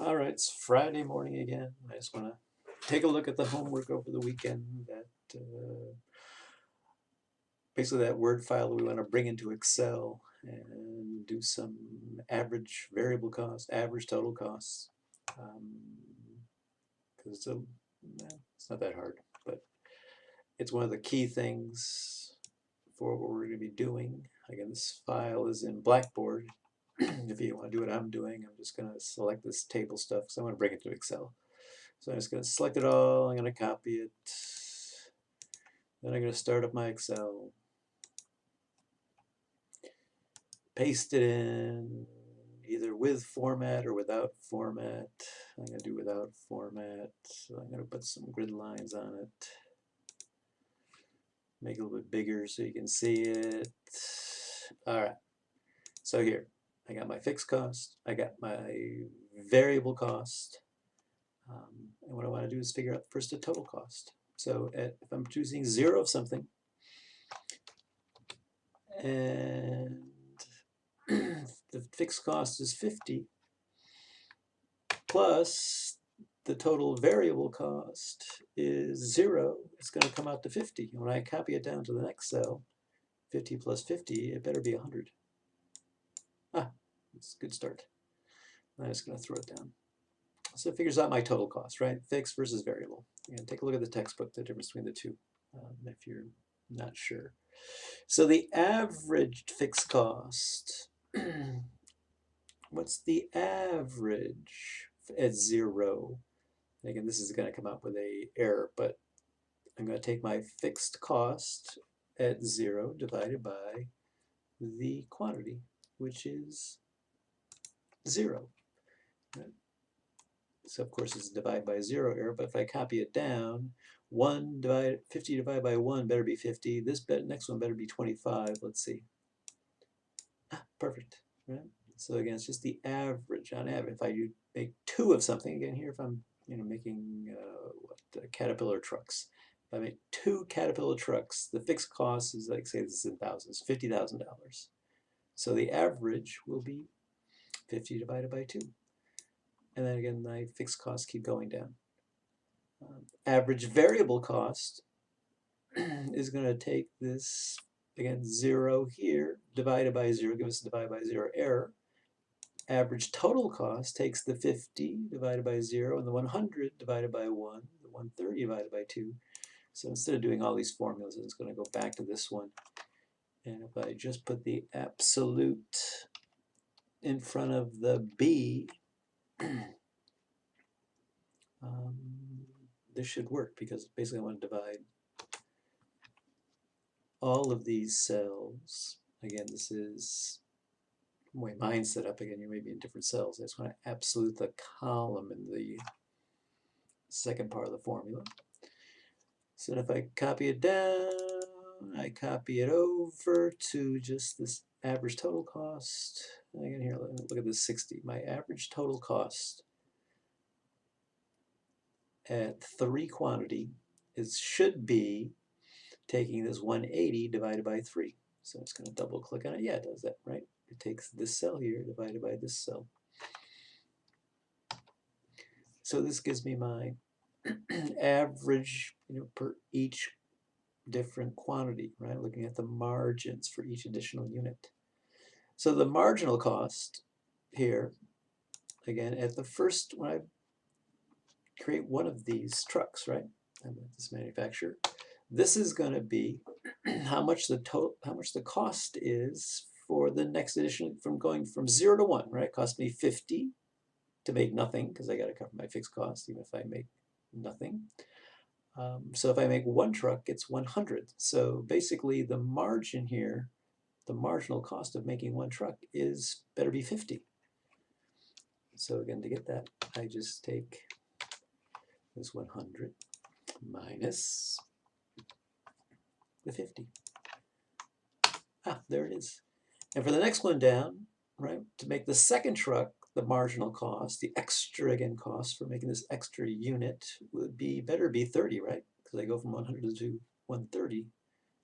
All right, it's Friday morning again. I just want to take a look at the homework over the weekend. Basically that Word file we want to bring into Excel and do some average variable cost, average total costs. Because it's not that hard, but it's one of the key things for what we're going to be doing. Again, this file is in Blackboard. If you want to do what I'm doing, I'm just going to select this table stuff because I want to bring it to Excel. So I'm just going to select it all, I'm going to copy it, then I'm going to start up my Excel, paste it in, either with format or without format. I'm going to do without format, so I'm going to put some grid lines on it, make it a little bit bigger so you can see it. Alright, so here, I got my fixed cost, I got my variable cost, and what I want to do is figure out first the total cost. So if I'm choosing 0 of something, and the fixed cost is 50, plus the total variable cost is 0, it's going to come out to 50. And when I copy it down to the next cell, 50 plus 50, it better be 100. Ah, that's a good start. I'm just going to throw it down. So it figures out my total cost, right? Fixed versus variable. And take a look at the textbook, the difference between the two, if you're not sure. So the averaged fixed cost, what's the average at 0? Again, this is going to come up with a error, but I'm going to take my fixed cost at 0 divided by the quantity, which is 0. Right? So of course it's divide by 0 error, but if I copy it down, 50 divided by 1 better be 50. This next one better be 25. Let's see. Perfect. Right? So again, it's just the average on average. If I make 2 of something, again here, if I'm making Caterpillar trucks. If I make 2 Caterpillar trucks, the fixed cost is, like, say this is in thousands, $50,000. So the average will be 50 divided by 2. And then again, my fixed costs keep going down. Average variable cost is going to take this, again, 0 here, divided by 0, give us a divide by 0 error. Average total cost takes the 50 divided by 0 and the 100 divided by 1, the 130 divided by 2. So instead of doing all these formulas, it's going to go back to this one. And if I just put the absolute in front of the B, this should work because basically I want to divide all of these cells. Again, this is the way mine's set up. Again, you may be in different cells. I just want to absolute the column in the second part of the formula. So if I copy it down, I copy it over to just this average total cost. And again, here, look at this 60. My average total cost at 3 quantity should be taking this 180 divided by 3. So I'm just going to double click on it. Yeah, it does that, right? It takes this cell here divided by this cell. So this gives me my average per each different quantity, right? Looking at the margins for each additional unit. So the marginal cost here, again, at the first, when I create one of these trucks, right? I'm at this manufacturer. This is going to be how much the cost is for the next edition, from going from 0 to 1, right? It cost me 50 to make nothing because I got to cover my fixed cost even if I make nothing. So if I make 1 truck, it's 100. So basically the margin here, the marginal cost of making 1 truck is better be 50. So again, to get that, I just take this 100 minus the 50. Ah, there it is. And for the next one down, right, to make the second truck, the marginal cost, the extra, again, cost for making this extra unit would be better be 30, right? Because I go from 100 to 130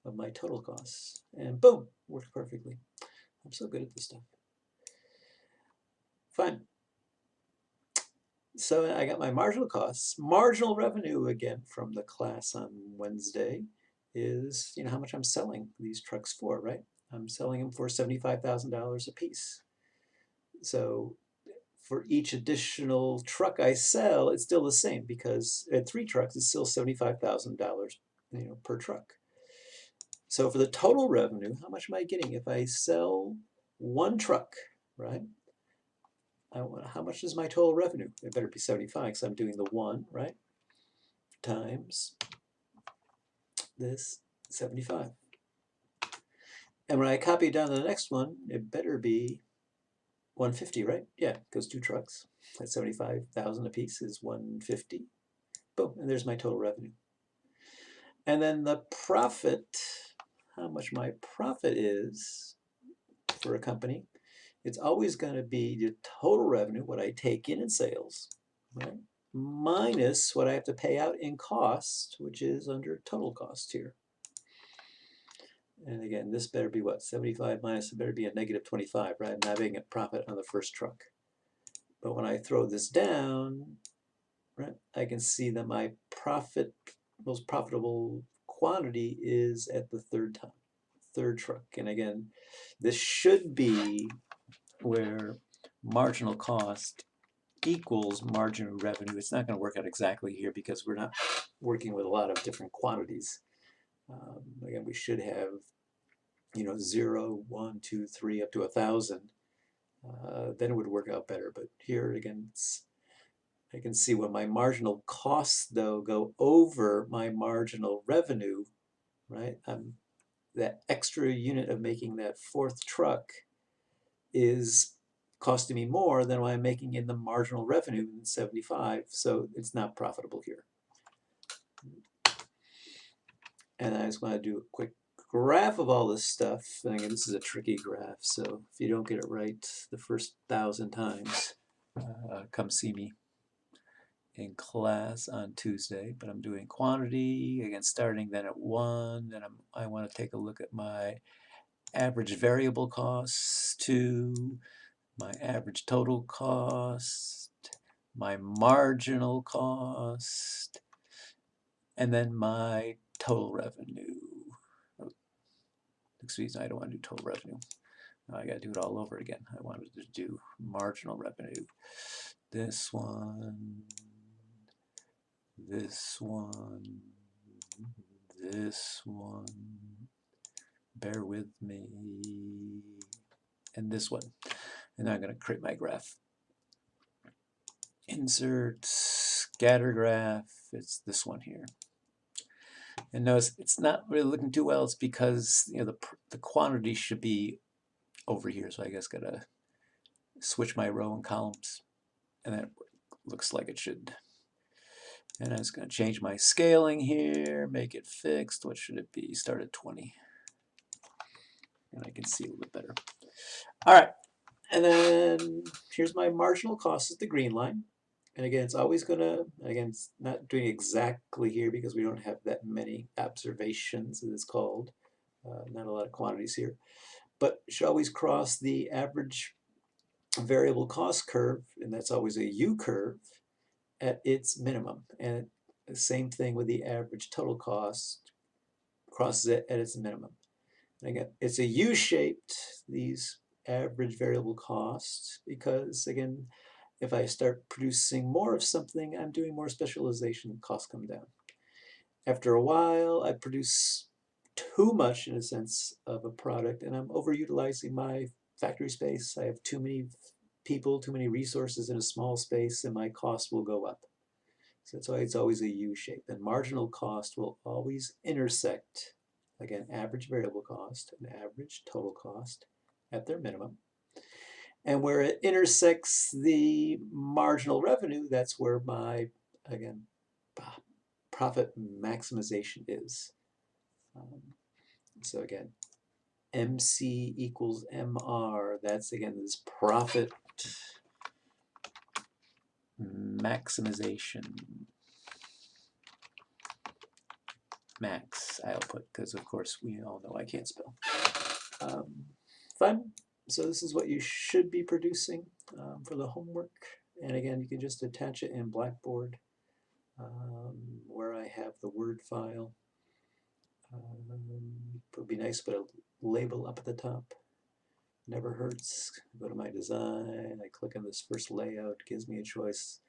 of my total costs. And boom, works perfectly. I'm so good at this stuff. Fine. So I got my marginal costs. Marginal revenue, again, from the class on Wednesday is, how much I'm selling these trucks for, right? I'm selling them for $75,000 a piece. So for each additional truck I sell, it's still the same because at 3 trucks, it's still $75,000, per truck. So for the total revenue, how much am I getting if I sell 1 truck, right? How much is my total revenue? It better be 75 because I'm doing the 1, right? Times this 75. And when I copy it down to the next one, it better be 150, right? Yeah, because 2 trucks at 75,000 a piece is 150. Boom, and there's my total revenue. And then the profit, how much my profit is for a company, it's always going to be the total revenue, what I take in sales, right? Minus what I have to pay out in cost, which is under total cost here. And again, this better be what? 75 minus, it better be a negative 25, right? I'm having a profit on the first truck. But when I throw this down, right, I can see that my most profitable quantity is at the third truck. And again, this should be where marginal cost equals marginal revenue. It's not going to work out exactly here because we're not working with a lot of different quantities. Again, we should have 0, 1, 2, 3, up to 1,000. Then it would work out better. But here again, I can see when my marginal costs though go over my marginal revenue, right? That extra unit of making that 4th truck is costing me more than what I'm making in the marginal revenue in 75, so it's not profitable here. And I just want to do a quick graph of all this stuff. And again, this is a tricky graph, so if you don't get it right the first 1,000 times, come see me in class on Tuesday. But I'm doing quantity, again, starting then at 1, then I want to take a look at my average variable costs, 2, my average total cost, my marginal cost, and then my total revenue. Oh, excuse me, I don't want to do total revenue. Now I got to do it all over again. I wanted to do marginal revenue. This one, this one, this one, bear with me, and this one. And now I'm going to create my graph. Insert, scatter graph, it's this one here. And notice it's not really looking too well. It's because the quantity should be over here, so I guess gotta switch my row and columns, and that looks like it should. And I'm just gonna change my scaling here, make it fixed. What should it be? Start at 20, and I can see a little bit better. All right, and then here's my marginal cost is the green line. And again, it's always going to, again, it's not doing exactly here because we don't have that many observations, as it's called. Not a lot of quantities here. But it should always cross the average variable cost curve, and that's always a U curve, at its minimum. And the same thing with the average total cost, crosses it at its minimum. And again, it's a U-shaped, these average variable costs, because again, if I start producing more of something, I'm doing more specialization, costs come down. After a while, I produce too much, in a sense, of a product, and I'm overutilizing my factory space. I have too many people, too many resources in a small space, and my cost will go up. So that's why it's always a U shape. And marginal cost will always intersect, again, average variable cost and average total cost at their minimum. And where it intersects the marginal revenue, that's where my, again, profit maximization is. So again, MC equals MR, that's again this profit maximization. Max, I'll put, because of course we all know I can't spell. Fun. So this is what you should be producing for the homework. And again, you can just attach it in Blackboard, where I have the Word file. It would be nice to put a label up at the top. Never hurts. Go to my design, I click on this first layout, gives me a choice.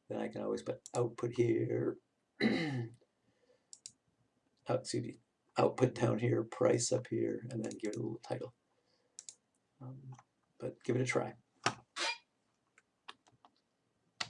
Then I can always put output here, excuse me, output down here, price up here, and then give it a little title. But give it a try.